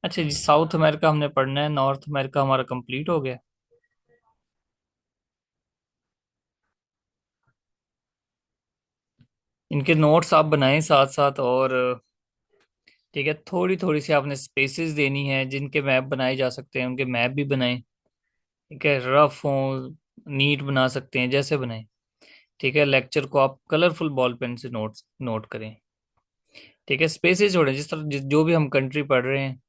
अच्छा जी, south America हमने पढ़ना है, नॉर्थ अमेरिका हमारा कंप्लीट हो गया। इनके नोट्स आप बनाएं साथ साथ, और ठीक है, थोड़ी थोड़ी सी आपने स्पेसेस देनी है, जिनके मैप बनाए जा सकते हैं उनके मैप भी बनाएं। ठीक है, रफ हो, नीट बना सकते हैं, जैसे बनाएं। ठीक है, लेक्चर को आप कलरफुल बॉल पेन से नोट्स नोट करें। ठीक है, स्पेसेस जोड़ें, जिस तरह जो भी हम कंट्री पढ़ रहे हैं,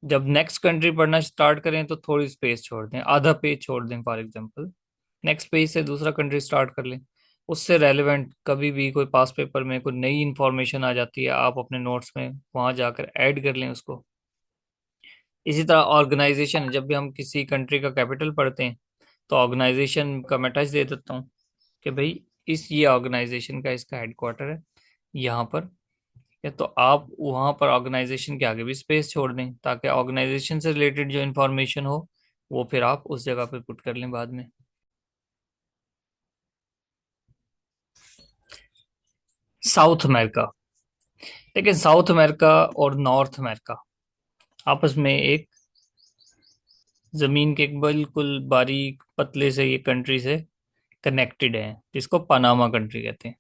जब नेक्स्ट कंट्री पढ़ना स्टार्ट करें तो थोड़ी स्पेस छोड़ दें, आधा पेज छोड़ दें फॉर एग्जांपल। नेक्स्ट पेज से दूसरा कंट्री स्टार्ट कर लें। उससे रेलेवेंट कभी भी कोई पास पेपर में कोई नई इंफॉर्मेशन आ जाती है, आप अपने नोट्स में वहां जाकर ऐड कर लें उसको। इसी तरह ऑर्गेनाइजेशन, जब भी हम किसी कंट्री का कैपिटल पढ़ते हैं तो ऑर्गेनाइजेशन का मैं टच दे देता हूँ कि भाई इस ये ऑर्गेनाइजेशन का इसका हेडक्वार्टर है यहाँ पर। या तो आप वहाँ पर ऑर्गेनाइजेशन के आगे भी स्पेस छोड़ दें, ताकि ऑर्गेनाइजेशन से रिलेटेड जो इन्फॉर्मेशन हो वो फिर आप उस जगह पे पुट कर लें बाद में। South America. लेकिन साउथ अमेरिका और नॉर्थ अमेरिका आपस में एक जमीन के एक बिल्कुल बारीक पतले से ये कंट्री से कनेक्टेड है, जिसको पनामा कंट्री कहते हैं।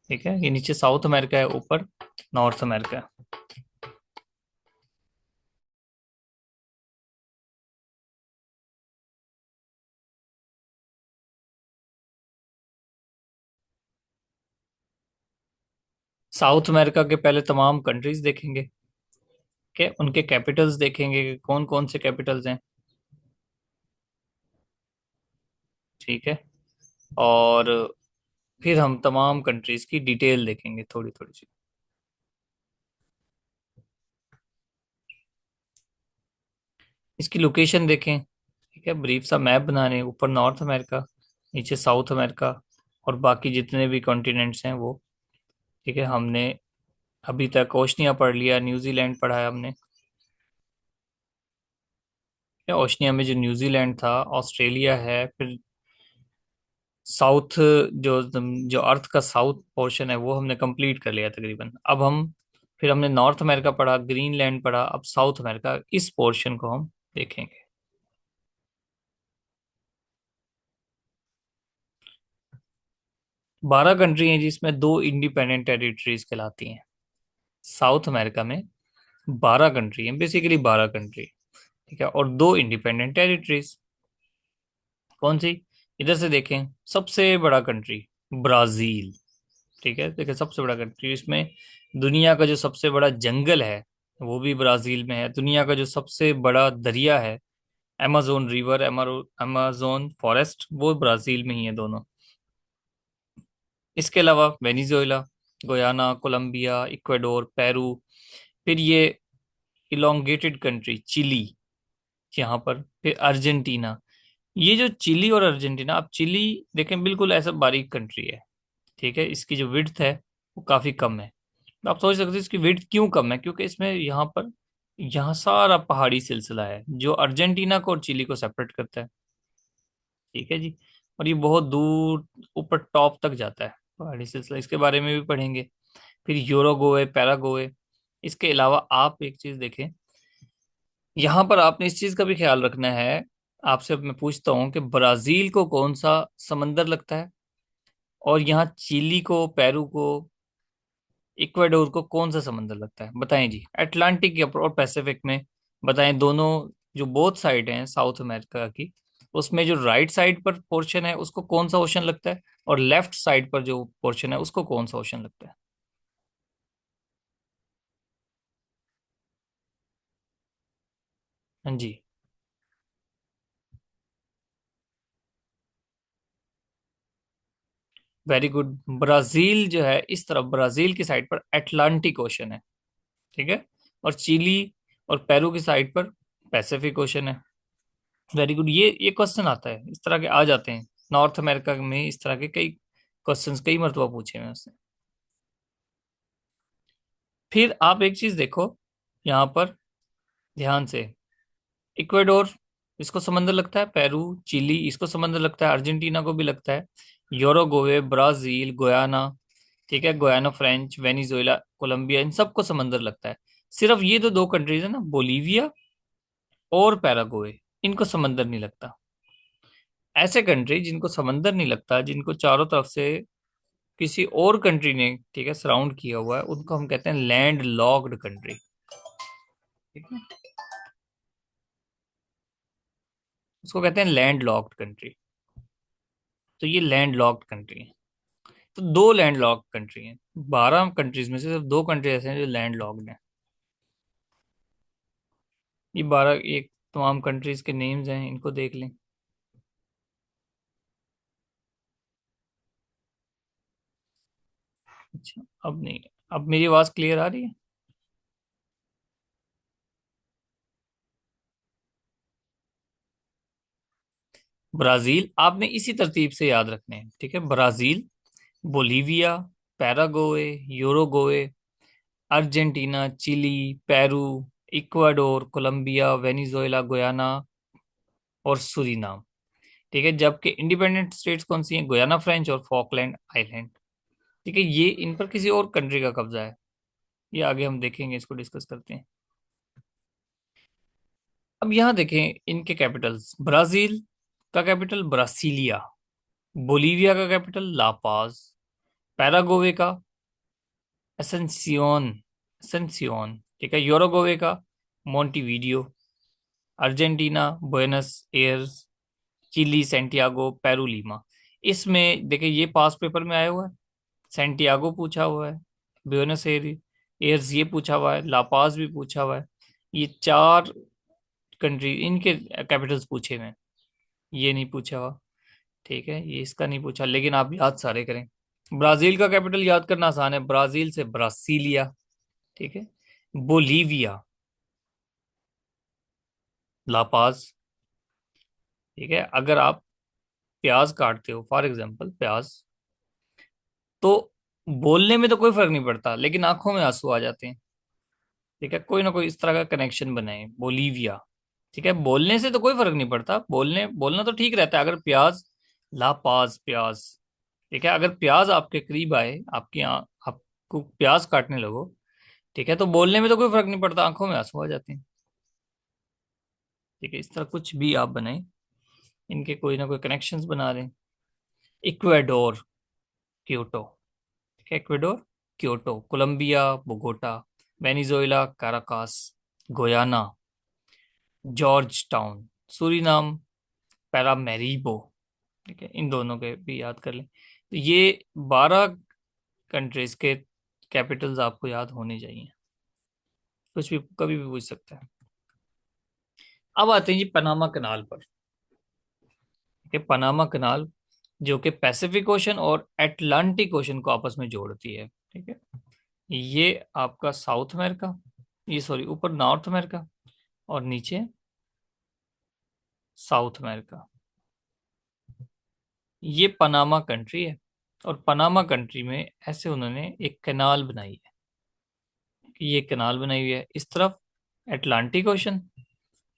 ठीक है, ये नीचे साउथ अमेरिका है, ऊपर नॉर्थ अमेरिका है। साउथ अमेरिका के पहले तमाम कंट्रीज देखेंगे, के उनके कैपिटल्स देखेंगे कि कौन कौन से कैपिटल्स हैं। ठीक है, और फिर हम तमाम कंट्रीज की डिटेल देखेंगे थोड़ी थोड़ी सी। इसकी लोकेशन देखें। ठीक है, ब्रीफ सा मैप बना रहे हैं, ऊपर नॉर्थ अमेरिका, नीचे साउथ अमेरिका, और बाकी जितने भी कॉन्टिनेंट्स हैं वो। ठीक है, हमने अभी तक ओशनिया पढ़ लिया, न्यूजीलैंड पढ़ा है हमने। या ओशनिया में जो न्यूजीलैंड था, ऑस्ट्रेलिया है, फिर साउथ, जो जो अर्थ का साउथ पोर्शन है वो हमने कंप्लीट कर लिया तकरीबन। अब हम, फिर हमने नॉर्थ अमेरिका पढ़ा, ग्रीनलैंड पढ़ा, अब साउथ अमेरिका, इस पोर्शन को हम देखेंगे। 12 कंट्री हैं जिसमें दो इंडिपेंडेंट टेरिटरीज कहलाती हैं। साउथ अमेरिका में 12 कंट्री हैं, बेसिकली 12 कंट्री। ठीक है, और दो इंडिपेंडेंट टेरिटरीज। कौन सी? इधर से देखें, सबसे बड़ा कंट्री ब्राजील। ठीक है, देखिए सबसे बड़ा कंट्री, इसमें दुनिया का जो सबसे बड़ा जंगल है वो भी ब्राजील में है। दुनिया का जो सबसे बड़ा दरिया है, अमेजोन रिवर, अमेजोन फॉरेस्ट, वो ब्राजील में ही है दोनों। इसके अलावा Venezuela, Guyana, Colombia, Ecuador, Peru, फिर ये इलोंगेटेड कंट्री चिली यहाँ पर, फिर अर्जेंटीना। ये जो चिली और अर्जेंटीना, आप चिली देखें, बिल्कुल ऐसा बारीक कंट्री है। ठीक है, इसकी जो विड्थ है वो काफी कम है। तो आप सोच सकते हैं इसकी विड्थ क्यों कम है, क्योंकि इसमें यहाँ पर, यहाँ सारा पहाड़ी सिलसिला है जो अर्जेंटीना को और चिली को सेपरेट करता है। ठीक है जी, और ये बहुत दूर ऊपर टॉप तक जाता है पहाड़ी सिलसिला, इसके बारे में भी पढ़ेंगे। फिर यूरोगोए, पैरागोए। इसके अलावा आप एक चीज देखें, यहाँ पर आपने इस चीज का भी ख्याल रखना है। आपसे अब मैं पूछता हूँ कि ब्राजील को कौन सा समंदर लगता है, और यहाँ चिली को, पेरू को, इक्वाडोर को कौन सा समंदर लगता है, बताएं जी। अटलांटिक या और पैसिफिक में, बताएं दोनों। जो बोथ साइड हैं साउथ अमेरिका की, उसमें जो राइट साइड पर पोर्शन है उसको कौन सा ओशन लगता है, और लेफ्ट साइड पर जो पोर्शन है उसको कौन सा ओशन लगता है? हाँ जी, वेरी गुड। ब्राजील जो है इस तरफ, ब्राजील की साइड पर अटलांटिक ओशन है। ठीक है, और चिली और पेरू की साइड पर पैसिफिक ओशन है। वेरी गुड, ये क्वेश्चन आता है, इस तरह के आ जाते हैं। नॉर्थ अमेरिका में इस तरह के कई क्वेश्चंस कई मरतबा पूछे हैं उसने। फिर आप एक चीज देखो यहाँ पर ध्यान से, इक्वेडोर, इसको समंदर लगता है, पेरू, चिली इसको समंदर लगता है, अर्जेंटीना को भी लगता है, यूरुग्वे, ब्राजील, गुयाना, ठीक है, गुयाना फ्रेंच, वेनिजुएला, कोलंबिया, इन सबको समंदर लगता है। सिर्फ ये तो दो कंट्रीज है ना, बोलीविया और पैराग्वे, इनको समंदर नहीं लगता। ऐसे कंट्री जिनको समंदर नहीं लगता, जिनको चारों तरफ से किसी और कंट्री ने, ठीक है, सराउंड किया हुआ है, उनको हम कहते हैं लैंड लॉक्ड कंट्री। ठीक है, उसको कहते हैं लैंड लॉक्ड कंट्री। तो ये लैंड लॉक्ड कंट्री है। तो दो लैंड लॉक्ड कंट्री हैं, 12 कंट्रीज में से सिर्फ दो कंट्री ऐसे हैं जो लैंड लॉक्ड हैं। ये 12 एक तमाम कंट्रीज के नेम्स हैं, इनको देख लें। अच्छा, अब नहीं, अब मेरी आवाज क्लियर आ रही है। ब्राजील आपने इसी तरतीब से याद रखने हैं, ठीक है। Brazil, Bolivia, Paraguay, Uruguay, Argentina, Chile, Peru, Ecuador, Colombia, Venezuela, Guyana और सूरीनाम। ठीक है, जबकि इंडिपेंडेंट स्टेट्स कौन सी हैं? गुयाना फ्रेंच और फॉकलैंड आइलैंड। ठीक है, ये इन पर किसी और कंट्री का कब्जा है। ये आगे हम देखेंगे, इसको डिस्कस करते हैं। अब यहाँ देखें इनके कैपिटल्स। ब्राजील का कैपिटल ब्रासिलिया, बोलीविया का कैपिटल लापाज, पैरागोवे का एसेंसियोन, एसेंसियोन, ठीक है, यूरुग्वे का Montevideo, Argentina Buenos Aires, Chile Santiago, Peru Lima. इसमें देखिए ये पास पेपर में आया हुआ है, सैंटियागो पूछा हुआ है, ब्यूनस एयर्स ये पूछा हुआ है, लापाज भी पूछा हुआ है। ये चार कंट्री, इनके कैपिटल्स पूछे हुए हैं, ये नहीं पूछा हुआ। ठीक है, ये इसका नहीं पूछा, लेकिन आप याद सारे करें। ब्राजील का कैपिटल याद करना आसान है, ब्राजील से ब्रासीलिया। ठीक है, बोलीविया, लापाज। ठीक है, अगर आप प्याज काटते हो, फॉर एग्जाम्पल प्याज, तो बोलने में तो कोई फर्क नहीं पड़ता, लेकिन आंखों में आंसू आ जाते हैं। ठीक है, कोई ना कोई इस तरह का कनेक्शन बनाए, बोलीविया। ठीक है, बोलने से तो कोई फर्क नहीं पड़ता, बोलना तो ठीक रहता है। अगर प्याज, लापाज प्याज। ठीक है, अगर प्याज आपके करीब आए, आपको प्याज काटने लगो, ठीक है, तो बोलने में तो कोई फर्क नहीं पड़ता, आंखों में आंसू आ जाते हैं। ठीक है, इस तरह कुछ भी आप बनाए, इनके कोई ना कोई कनेक्शंस बना रहे हैं। Ecuador, Kyoto. ठीक है, Ecuador, Kyoto, Colombia, Bogota, Venezuela, Caracas, Guyana, Georgetown, Suriname, Paramaribo. ठीक है, इन दोनों के भी याद कर लें। तो ये 12 कंट्रीज के कैपिटल्स आपको याद होने चाहिए, कुछ भी कभी भी पूछ सकता है। अब आते हैं जी पनामा कनाल पर। ठीक है, पनामा कनाल जो कि पैसिफिक ओशन और अटलांटिक ओशन को आपस में जोड़ती है। ठीक है, ये आपका साउथ अमेरिका, ये सॉरी ऊपर नॉर्थ अमेरिका और नीचे साउथ अमेरिका, ये पनामा कंट्री है। और पनामा कंट्री में ऐसे उन्होंने एक कैनाल बनाई है, कि ये कैनाल बनाई हुई है, इस तरफ अटलांटिक ओशन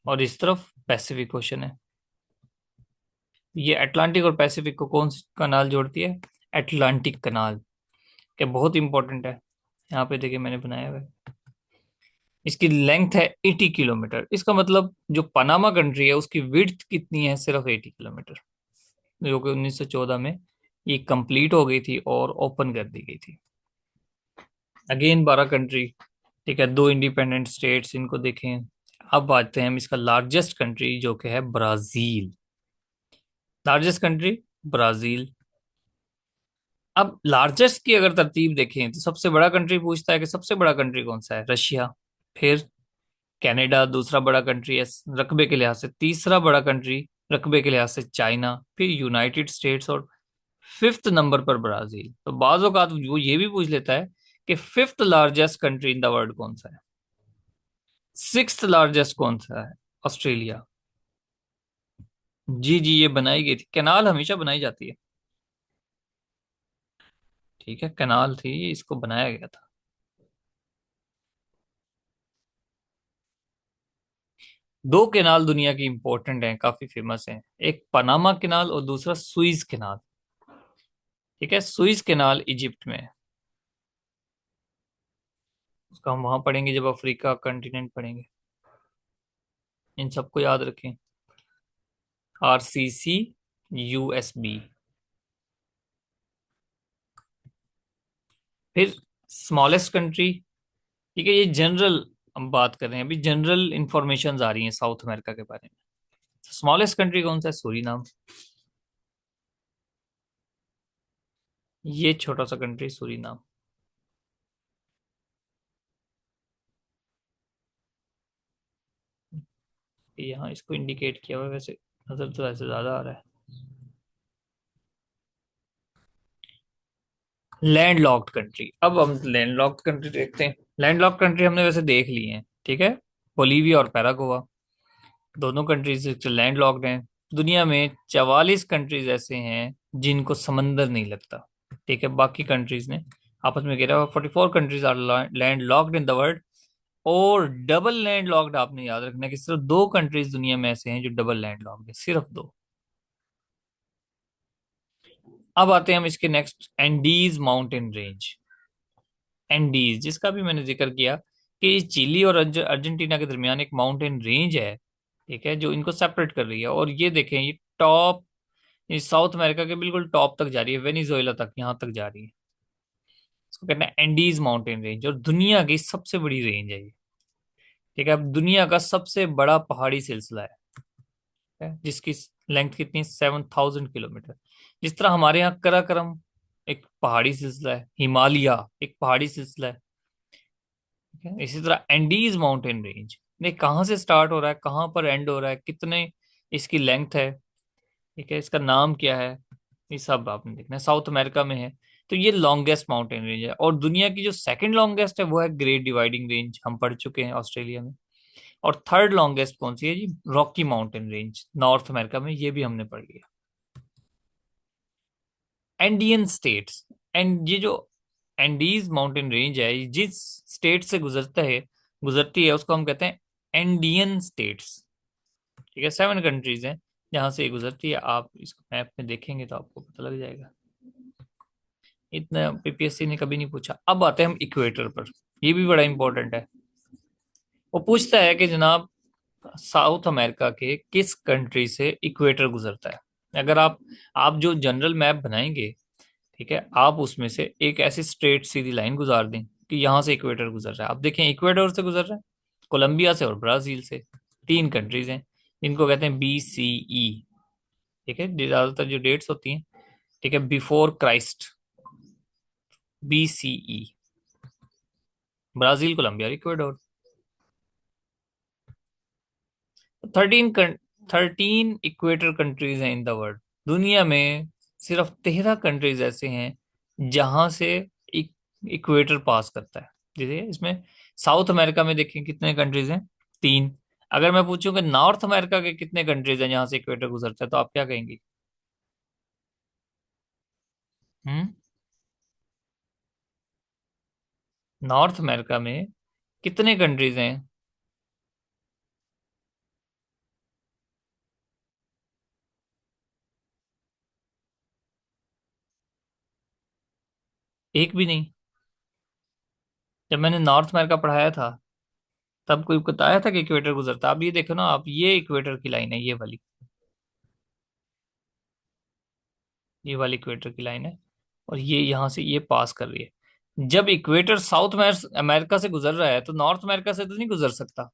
और इस तरफ पैसिफिक ओशन है। ये अटलांटिक और पैसिफिक को कौन सी कनाल जोड़ती है? अटलांटिक कनाल, के बहुत इंपॉर्टेंट है। यहाँ पे देखिए मैंने बनाया हुआ है, इसकी लेंथ है 80 किलोमीटर। इसका मतलब जो पनामा कंट्री है उसकी विड्थ कितनी है? सिर्फ 80 किलोमीटर, जो कि 1914 में ये कंप्लीट हो गई थी और ओपन कर दी गई थी। Again 12 country. ठीक है, दो इंडिपेंडेंट स्टेट्स, इनको देखें। अब आते हैं हम इसका लार्जेस्ट कंट्री जो कि है ब्राजील। Largest country Brazil. अब लार्जेस्ट की अगर तरतीब देखें तो सबसे बड़ा कंट्री पूछता है कि सबसे बड़ा कंट्री कौन सा है? रशिया। फिर कनाडा दूसरा बड़ा कंट्री है रकबे के लिहाज से, तीसरा बड़ा कंट्री रकबे के लिहाज से चाइना, फिर यूनाइटेड स्टेट्स और फिफ्थ नंबर पर ब्राजील। तो बाज़ औक़ात वो ये भी पूछ लेता है कि fifth largest country in the world कौन सा है, सिक्स्थ लार्जेस्ट कौन सा है? ऑस्ट्रेलिया। जी जी, ये बनाई गई थी, कैनाल हमेशा बनाई जाती है। ठीक है, कैनाल थी, इसको बनाया गया था। दो कैनाल दुनिया की इंपॉर्टेंट हैं, काफी फेमस हैं, एक पनामा कैनाल और दूसरा सुइज कैनाल। ठीक है, सुइज कैनाल इजिप्ट में है। उसका हम वहां पढ़ेंगे जब अफ्रीका कंटिनेंट पढ़ेंगे। इन सबको याद रखें। RCC, USB। फिर स्मॉलेस्ट कंट्री। ठीक है, ये जनरल हम बात कर रहे हैं, अभी जनरल इंफॉर्मेशन आ रही है साउथ अमेरिका के बारे में। स्मॉलेस्ट कंट्री कौन सा है? सूरीनाम। ये छोटा सा कंट्री सूरीनाम। यहाँ इसको इंडिकेट किया हुआ है, वैसे नजर तो ऐसे ज्यादा आ रहा है। Land locked country. अब हम लैंड लॉक्ड कंट्री देखते हैं। लैंड लॉक्ड कंट्री हमने वैसे देख ली है, ठीक है। बोलीविया और पैरागोवा, दोनों कंट्रीज लैंड लॉक्ड हैं। दुनिया में 44 कंट्रीज ऐसे हैं जिनको समंदर नहीं लगता। ठीक है, बाकी कंट्रीज ने आपस में गिरा हुआ। 44 countries are landlocked in the world. और डबल लैंड लॉक्ड आपने याद रखना है कि सिर्फ दो कंट्रीज दुनिया में ऐसे हैं जो डबल लैंड लॉक्ड है, सिर्फ दो। अब आते हैं हम इसके next, Andes mountain range. Andes, जिसका भी मैंने जिक्र किया कि चिली और अर्जेंटीना के दरमियान एक माउंटेन रेंज है, ठीक है, जो इनको सेपरेट कर रही है। और ये देखें, ये टॉप, ये साउथ अमेरिका के बिल्कुल टॉप तक जा रही है, वेनिजुएला तक, यहाँ तक जा रही है। इसको कहते हैं एंडीज माउंटेन रेंज, और दुनिया की सबसे बड़ी रेंज है ये। ठीक है, अब दुनिया का सबसे बड़ा पहाड़ी सिलसिला है, जिसकी लेंथ कितनी? 7,000 किलोमीटर। जिस तरह हमारे यहाँ कराकरम एक पहाड़ी सिलसिला है, हिमालय एक पहाड़ी सिलसिला है, ठीक है, इसी तरह एंडीज माउंटेन रेंज ने कहाँ से स्टार्ट हो रहा है, कहाँ पर एंड हो रहा है, कितने इसकी लेंथ है, ठीक है, इसका नाम क्या है, ये सब आपने देखना है। साउथ अमेरिका में है, तो ये लॉन्गेस्ट माउंटेन रेंज है। और दुनिया की जो सेकंड लॉन्गेस्ट है वो है ग्रेट डिवाइडिंग रेंज, हम पढ़ चुके हैं ऑस्ट्रेलिया में। और थर्ड लॉन्गेस्ट कौन सी है जी? Rocky mountain range, North America में, ये भी हमने पढ़ लिया। एंडियन स्टेट्स, एंड ये जो एंडीज माउंटेन रेंज है, ये जिस स्टेट से गुजरती है उसको हम कहते हैं एंडियन स्टेट्स। ठीक है, 7 कंट्रीज हैं जहां से ये गुजरती है। आप इसको मैप में देखेंगे तो आपको पता लग जाएगा। इतना PPSC ने कभी नहीं पूछा। अब आते हैं हम इक्वेटर पर, ये भी बड़ा इंपॉर्टेंट है। वो पूछता है कि जनाब, साउथ अमेरिका के किस कंट्री से इक्वेटर गुजरता है? अगर आप जो जनरल मैप बनाएंगे, ठीक है, आप उसमें से एक ऐसी स्ट्रेट सीधी लाइन गुजार दें कि यहाँ से इक्वेटर गुजर रहा है। आप देखें, इक्वेडोर से गुजर रहा है, कोलंबिया से और ब्राजील से। 3 कंट्रीज हैं जिनको कहते हैं BCE। ठीक है, ज्यादातर जो डेट्स होती हैं, ठीक है, before Christ, BCE। Brazil, Colombia और इक्वेडोर। 13 13 इक्वेटर कंट्रीज हैं इन द वर्ल्ड। दुनिया में सिर्फ 13 कंट्रीज ऐसे हैं जहां से इक्वेटर पास करता है। जैसे इसमें साउथ अमेरिका में देखें कितने कंट्रीज हैं? 3। अगर मैं पूछूं कि नॉर्थ अमेरिका के कितने कंट्रीज हैं जहां से इक्वेटर गुजरता है, तो आप क्या कहेंगे? हम्म। नॉर्थ अमेरिका में कितने कंट्रीज हैं? एक भी नहीं। जब मैंने नॉर्थ अमेरिका पढ़ाया था तब कोई बताया था कि इक्वेटर गुजरता? अब ये देखो ना आप, ये इक्वेटर की लाइन है, ये वाली इक्वेटर की लाइन है। और ये यहाँ से ये पास कर रही है। जब इक्वेटर साउथ अमेरिका से गुजर रहा है तो नॉर्थ अमेरिका से तो नहीं गुजर सकता।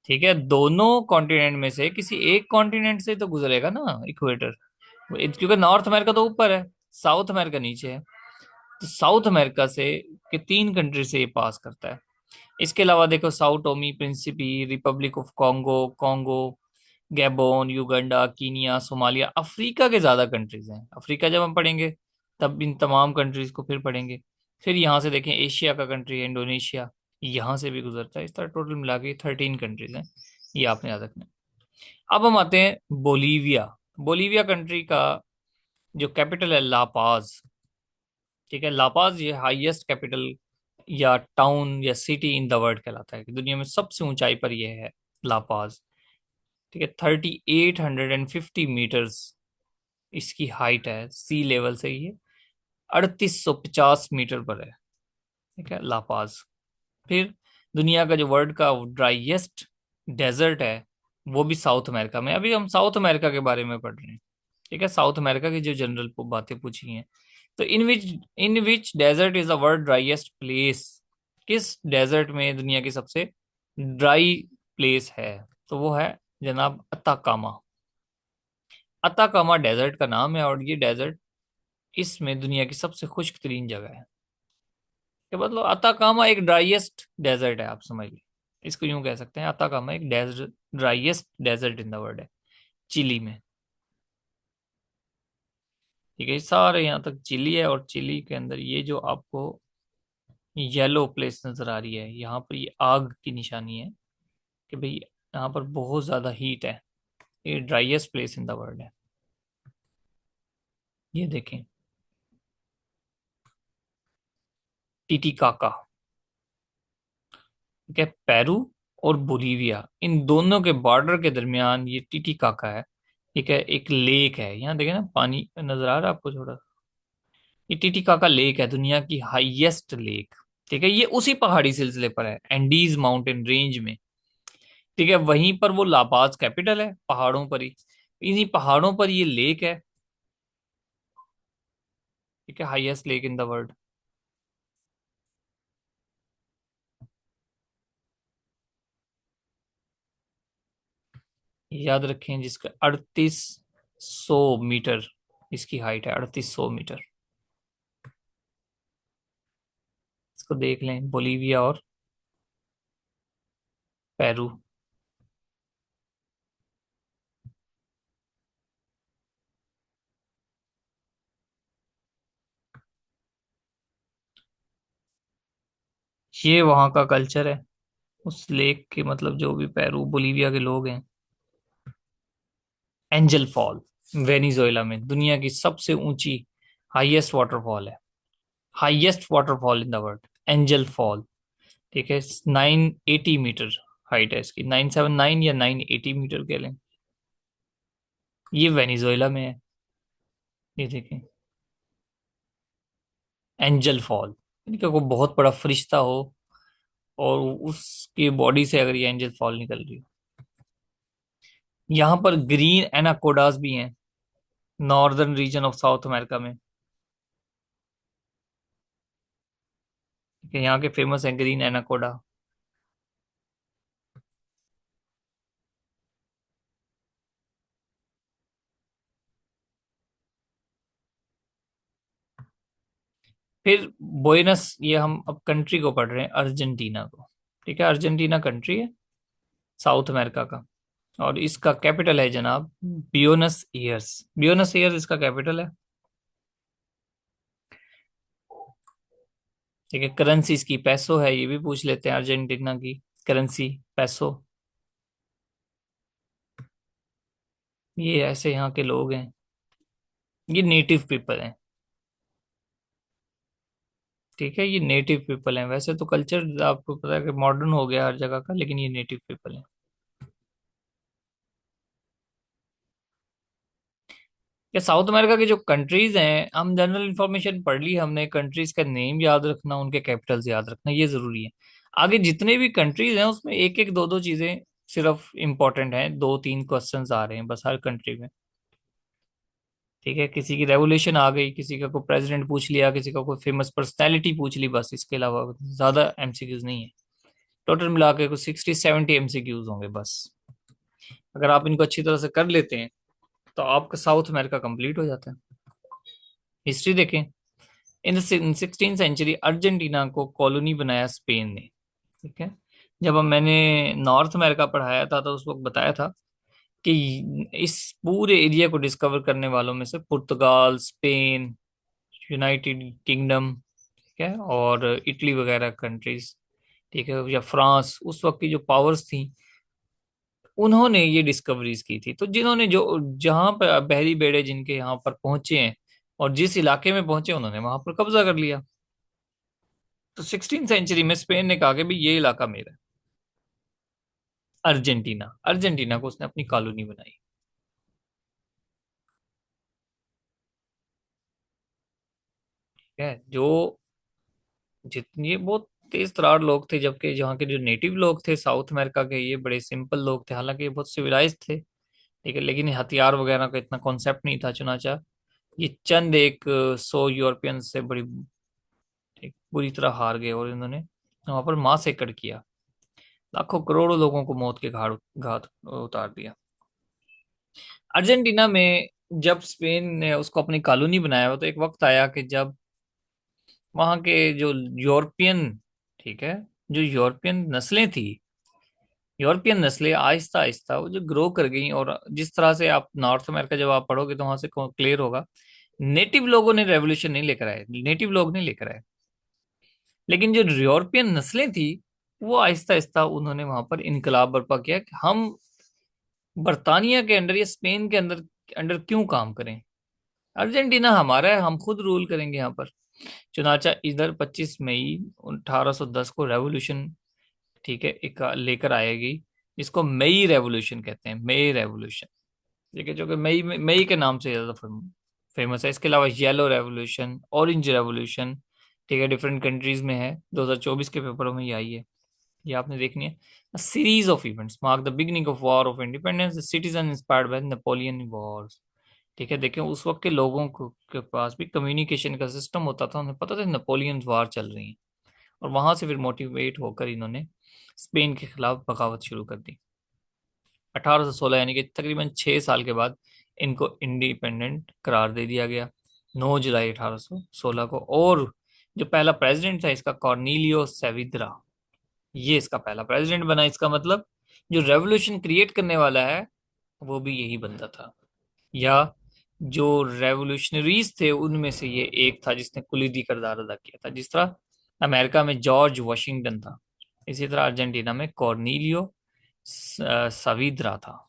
ठीक है, दोनों कॉन्टिनेंट में से किसी एक कॉन्टिनेंट से तो गुजरेगा ना इक्वेटर। क्योंकि नॉर्थ अमेरिका तो ऊपर है, साउथ अमेरिका नीचे है। तो साउथ अमेरिका से के 3 कंट्री से ये पास करता है। इसके अलावा देखो, Sao Tome Principe, republic of Congo, Gabon, Uganda, Kenya, Somalia, Africa के ज्यादा कंट्रीज हैं। अफ्रीका जब हम पढ़ेंगे तब इन तमाम कंट्रीज को फिर पढ़ेंगे। फिर यहाँ से देखें, एशिया का कंट्री है इंडोनेशिया, यहाँ से भी गुजरता है। इस तरह टोटल मिला के 13 कंट्रीज हैं, ये आपने याद रखना है। अब हम आते हैं बोलीविया। बोलीविया कंट्री का जो कैपिटल है लापाज। ठीक है, लापाज ये हाईएस्ट कैपिटल या टाउन या सिटी इन द वर्ल्ड कहलाता है, कि दुनिया में सबसे ऊंचाई पर यह है, लापाज। ठीक है, 3850 मीटर्स इसकी हाइट है सी लेवल से। ये 3850 मीटर पर है। ठीक है, लापाज। फिर दुनिया का जो वर्ल्ड का ड्राइएस्ट डेजर्ट है वो भी साउथ अमेरिका में। अभी हम साउथ अमेरिका के बारे में पढ़ रहे हैं। ठीक है, साउथ अमेरिका की जो जनरल बातें पूछी हैं। तो in which desert is the world driest place, किस डेजर्ट में दुनिया की सबसे ड्राई प्लेस है? तो वो है जनाब अताकामा। अताकामा डेजर्ट का नाम है, और ये डेजर्ट इसमें दुनिया की सबसे खुश्क तरीन जगह है। कि मतलब अताकामा एक ड्राइएस्ट डेजर्ट है, आप समझ लीजिए। इसको यूं कह सकते हैं, अताकामा एक desert, driest desert in the world है, चिली में। ठीक है, ये सारे यहाँ तक चिली है, और चिली के अंदर ये जो आपको येलो प्लेस नजर आ रही है, यहाँ पर ये आग की निशानी है कि भाई यहाँ पर बहुत ज्यादा हीट है। ये driest place in the world है। ये देखें, टीटीकाका। ठीक है, पेरू और बोलीविया, इन दोनों के बॉर्डर के दरमियान ये टीटीकाका है। ठीक है, एक लेक है, यहाँ देखें ना, पानी नजर आ रहा है आपको थोड़ा। ये टीटीकाका लेक है, दुनिया की हाईएस्ट लेक। ठीक है, ये उसी पहाड़ी सिलसिले पर है, एंडीज माउंटेन रेंज में। ठीक है, वहीं पर वो लापाज कैपिटल है, पहाड़ों पर ही। इन्हीं पहाड़ों पर ये लेक है। ठीक है, highest lake in the world. याद रखें, जिसका 3800 मीटर इसकी हाइट है, 3800 मीटर। इसको देख लें, बोलीविया और पेरू। ये वहाँ का कल्चर है, उस लेक के, मतलब जो भी पेरू बोलीविया के लोग हैं। एंजल फॉल, वेनिजुएला में दुनिया की सबसे ऊंची हाईएस्ट वाटरफॉल है, highest waterfall in the world, angel fall. ठीक है, 980 मीटर हाइट है इसकी, 979 या 980 मीटर कह लें। ये वेनिजुएला में है। ये देखें, एंजल फॉल, यानी कि कोई बहुत बड़ा फरिश्ता हो और उसकी बॉडी से अगर ये एंजल फॉल निकल रही हो। यहाँ पर ग्रीन एनाकोडास भी हैं, northern region of south America में। ठीक है, यहाँ के फेमस है ग्रीन एनाकोडा। फिर बोइनस, ये हम अब कंट्री को पढ़ रहे हैं, अर्जेंटीना को। ठीक है, अर्जेंटीना कंट्री है, साउथ अमेरिका का। और इसका कैपिटल है जनाब ब्यूनस एयर्स। ब्यूनस एयर्स इसका कैपिटल है। ठीक है, करेंसी इसकी पैसो है, ये भी पूछ लेते हैं अर्जेंटीना की करेंसी, पैसो। ये ऐसे यहाँ के लोग हैं, ये नेटिव पीपल हैं। ठीक है, ये नेटिव पीपल हैं, वैसे तो कल्चर आपको पता है कि मॉडर्न हो गया हर जगह का, लेकिन ये नेटिव पीपल हैं। या साउथ अमेरिका की जो कंट्रीज हैं, हम जनरल इंफॉर्मेशन पढ़ ली हमने, कंट्रीज का नेम याद रखना, उनके कैपिटल्स याद रखना, ये जरूरी है। आगे जितने भी कंट्रीज हैं उसमें एक एक दो दो चीजें सिर्फ इंपॉर्टेंट हैं, दो तीन क्वेश्चंस आ रहे हैं बस हर कंट्री में। ठीक है, किसी की रेवोल्यूशन आ गई, किसी का कोई प्रेसिडेंट पूछ लिया, किसी का कोई फेमस पर्सनैलिटी पूछ ली, बस इसके अलावा ज्यादा एमसीक्यूज नहीं है। टोटल मिला के कुछ 60-70 एमसीक्यूज होंगे बस। अगर आप इनको अच्छी तरह से कर लेते हैं तो आपका साउथ अमेरिका कंप्लीट हो जाता है। हिस्ट्री देखें, in the 16th century Argentina को कॉलोनी बनाया स्पेन ने। ठीक है, जब हम मैंने नॉर्थ अमेरिका पढ़ाया था तो उस वक्त बताया था कि इस पूरे एरिया को डिस्कवर करने वालों में से पुर्तगाल, स्पेन, यूनाइटेड किंगडम, ठीक है, और इटली वगैरह कंट्रीज, ठीक है, या फ्रांस, उस वक्त की जो पावर्स थी, उन्होंने ये डिस्कवरीज की थी। तो जिन्होंने जो जहां पर बहरी बेड़े जिनके यहाँ पर पहुंचे हैं और जिस इलाके में पहुंचे, उन्होंने वहां पर कब्जा कर लिया। तो 16th सेंचुरी में स्पेन ने कहा कि भाई ये इलाका मेरा है। अर्जेंटीना, अर्जेंटीना को उसने अपनी कॉलोनी बनाई। ठीक है, जो जितने ये बहुत तेज तरार लोग थे, जबकि जहाँ के जो नेटिव लोग थे साउथ अमेरिका के, ये बड़े सिंपल लोग थे, हालांकि ये बहुत सिविलाइज थे। ठीक है, लेकिन हथियार वगैरह का इतना कॉन्सेप्ट नहीं था चुनाचा। ये चंद एक 100 यूरोपियन से बड़ी एक बुरी तरह हार गए, और इन्होंने वहां पर मास एकड़ किया, लाखों करोड़ों लोगों को मौत के घाट घाट उतार दिया। अर्जेंटीना में जब स्पेन ने उसको अपनी कॉलोनी बनाया हुआ, तो एक वक्त आया कि जब वहां के जो यूरोपियन, ठीक है, जो यूरोपियन नस्लें थी, यूरोपियन नस्लें आहिस्ता आहिस्ता वो जो ग्रो कर गई, और जिस तरह से आप नॉर्थ अमेरिका जब आप पढ़ोगे तो वहां से क्लियर होगा, नेटिव लोगों ने रेवोल्यूशन नहीं लेकर आए, नेटिव लोग नहीं लेकर आए, लेकिन जो यूरोपियन नस्लें थी, वो आहिस्ता आहिस्ता उन्होंने वहां पर इनकलाब बर्पा किया कि हम बर्तानिया के अंडर या स्पेन के अंदर अंडर क्यों काम करें, अर्जेंटीना हमारा है, हम खुद रूल करेंगे यहाँ पर। चुनाचा इधर 25 मई 1810 को रेवोल्यूशन, ठीक है, एक लेकर आएगी, जिसको मई रेवोल्यूशन कहते हैं, मई रेवोल्यूशन। ठीक है, जो कि मई के नाम से ज्यादा फेमस है। इसके अलावा येलो रेवोल्यूशन, ऑरेंज रेवोल्यूशन, ठीक है, डिफरेंट कंट्रीज में है, 2024 के पेपरों में ये आई है, ये आपने देखनी है। Series of events mark the beginning of war of independence, citizen inspired by Napoleon Wars. ठीक है, देखें उस वक्त के लोगों को के पास भी कम्युनिकेशन का सिस्टम होता था, उन्हें पता था नेपोलियन वार चल रही है, और वहां से फिर मोटिवेट होकर इन्होंने स्पेन के खिलाफ बगावत शुरू कर दी। 1816 यानी कि तकरीबन 6 साल के बाद इनको इंडिपेंडेंट करार दे दिया गया, 9 जुलाई 1816 को। और जो पहला प्रेसिडेंट था इसका, कॉर्नेलियो सेविद्रा, ये इसका पहला प्रेसिडेंट बना। इसका मतलब जो रेवोल्यूशन क्रिएट करने वाला है वो भी यही बंदा था, या जो रेवोल्यूशनरीज थे उनमें से ये एक था जिसने कुलीदी किरदार अदा किया था। जिस तरह अमेरिका में जॉर्ज वॉशिंगटन था, इसी तरह अर्जेंटीना में कॉर्नेलियो साविद्रा था।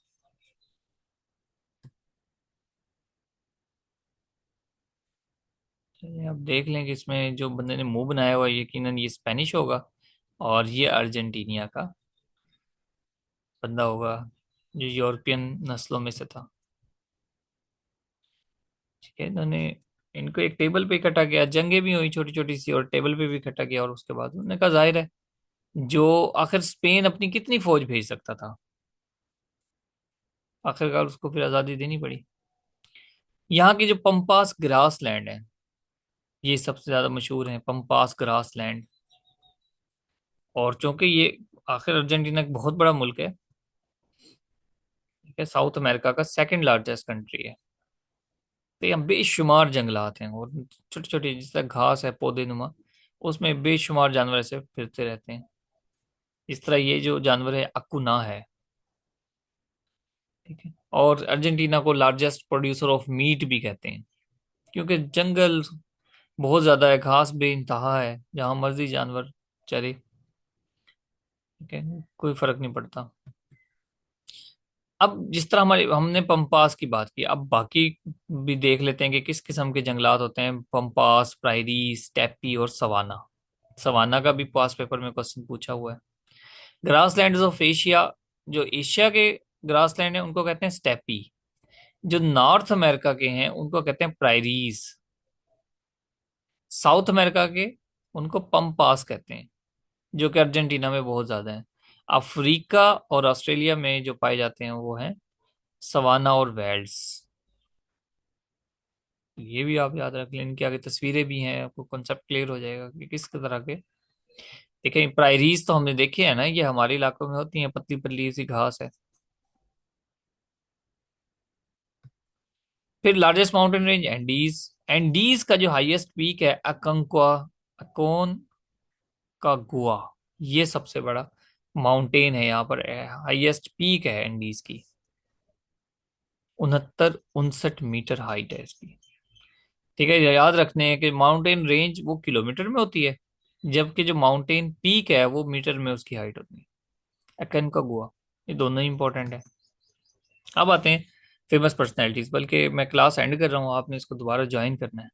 चलिए, अब देख लें कि इसमें जो बंदे ने मुंह बनाया हुआ है यकीनन ये स्पेनिश होगा, और ये अर्जेंटीनिया का बंदा होगा, जो यूरोपियन नस्लों में से था। ठीक है, इन्होंने इनको एक टेबल पे इकट्ठा किया, जंगें भी हुई छोटी छोटी सी, और टेबल पे भी इकट्ठा किया, और उसके बाद उन्होंने कहा जाहिर है, जो आखिर स्पेन अपनी कितनी फौज भेज सकता था, आखिरकार उसको फिर आजादी देनी पड़ी। यहाँ की जो पंपास ग्रास लैंड है, ये सबसे ज्यादा मशहूर है, पंपास ग्रास लैंड। और चूंकि ये आखिर अर्जेंटीना एक बहुत बड़ा मुल्क है, ठीक है, साउथ अमेरिका का सेकंड लार्जेस्ट कंट्री है, तो यहाँ बेशुमार जंगलात हैं, और छोटी छोटी जिस तरह घास है पौधे नुमा, उसमें बेशुमार जानवर ऐसे फिरते रहते हैं। इस तरह ये जो जानवर है अकुना है। ठीक है, और अर्जेंटीना को लार्जेस्ट प्रोड्यूसर ऑफ मीट भी कहते हैं, क्योंकि जंगल बहुत ज्यादा है, घास बेइंतहा है, जहां मर्जी जानवर चरे। ठीक है, कोई फर्क नहीं पड़ता। अब जिस तरह हमारे हमने पंपास की बात की, अब बाकी भी देख लेते हैं कि किस किस्म के जंगलात होते हैं। पंपास, प्रायरी, स्टेपी और सवाना। सवाना का भी पास पेपर में क्वेश्चन पूछा हुआ है। ग्रासलैंड ऑफ एशिया, जो एशिया के ग्रासलैंड है उनको कहते हैं स्टेपी, जो नॉर्थ अमेरिका के हैं उनको कहते हैं प्रायरीज, साउथ अमेरिका के उनको पंपास कहते हैं, जो कि अर्जेंटीना में बहुत ज्यादा है। अफ्रीका और ऑस्ट्रेलिया में जो पाए जाते हैं वो हैं सवाना और वेल्ड्स। ये भी आप याद रख लें, इनकी आगे तस्वीरें भी हैं, आपको कॉन्सेप्ट क्लियर हो जाएगा कि किस तरह के। देखें प्रायरीज तो हमने देखे हैं ना, ये हमारे इलाकों में होती हैं, पतली पतली सी घास है। फिर largest mountain range Andes, Andes का जो हाईएस्ट पीक है अकंक्वा, अकोन का गुआ, ये सबसे बड़ा माउंटेन है यहाँ पर, हाईएस्ट पीक है एंडीज की, 69-69 मीटर हाइट है इसकी। ठीक है, ये याद रखने हैं कि माउंटेन रेंज वो किलोमीटर में होती है, जबकि जो माउंटेन पीक है वो मीटर में उसकी हाइट होती है। अकन का गुआ, ये दोनों ही इंपॉर्टेंट है। अब आते हैं फेमस पर्सनैलिटीज, बल्कि मैं क्लास एंड कर रहा हूँ, आपने इसको दोबारा ज्वाइन करना है।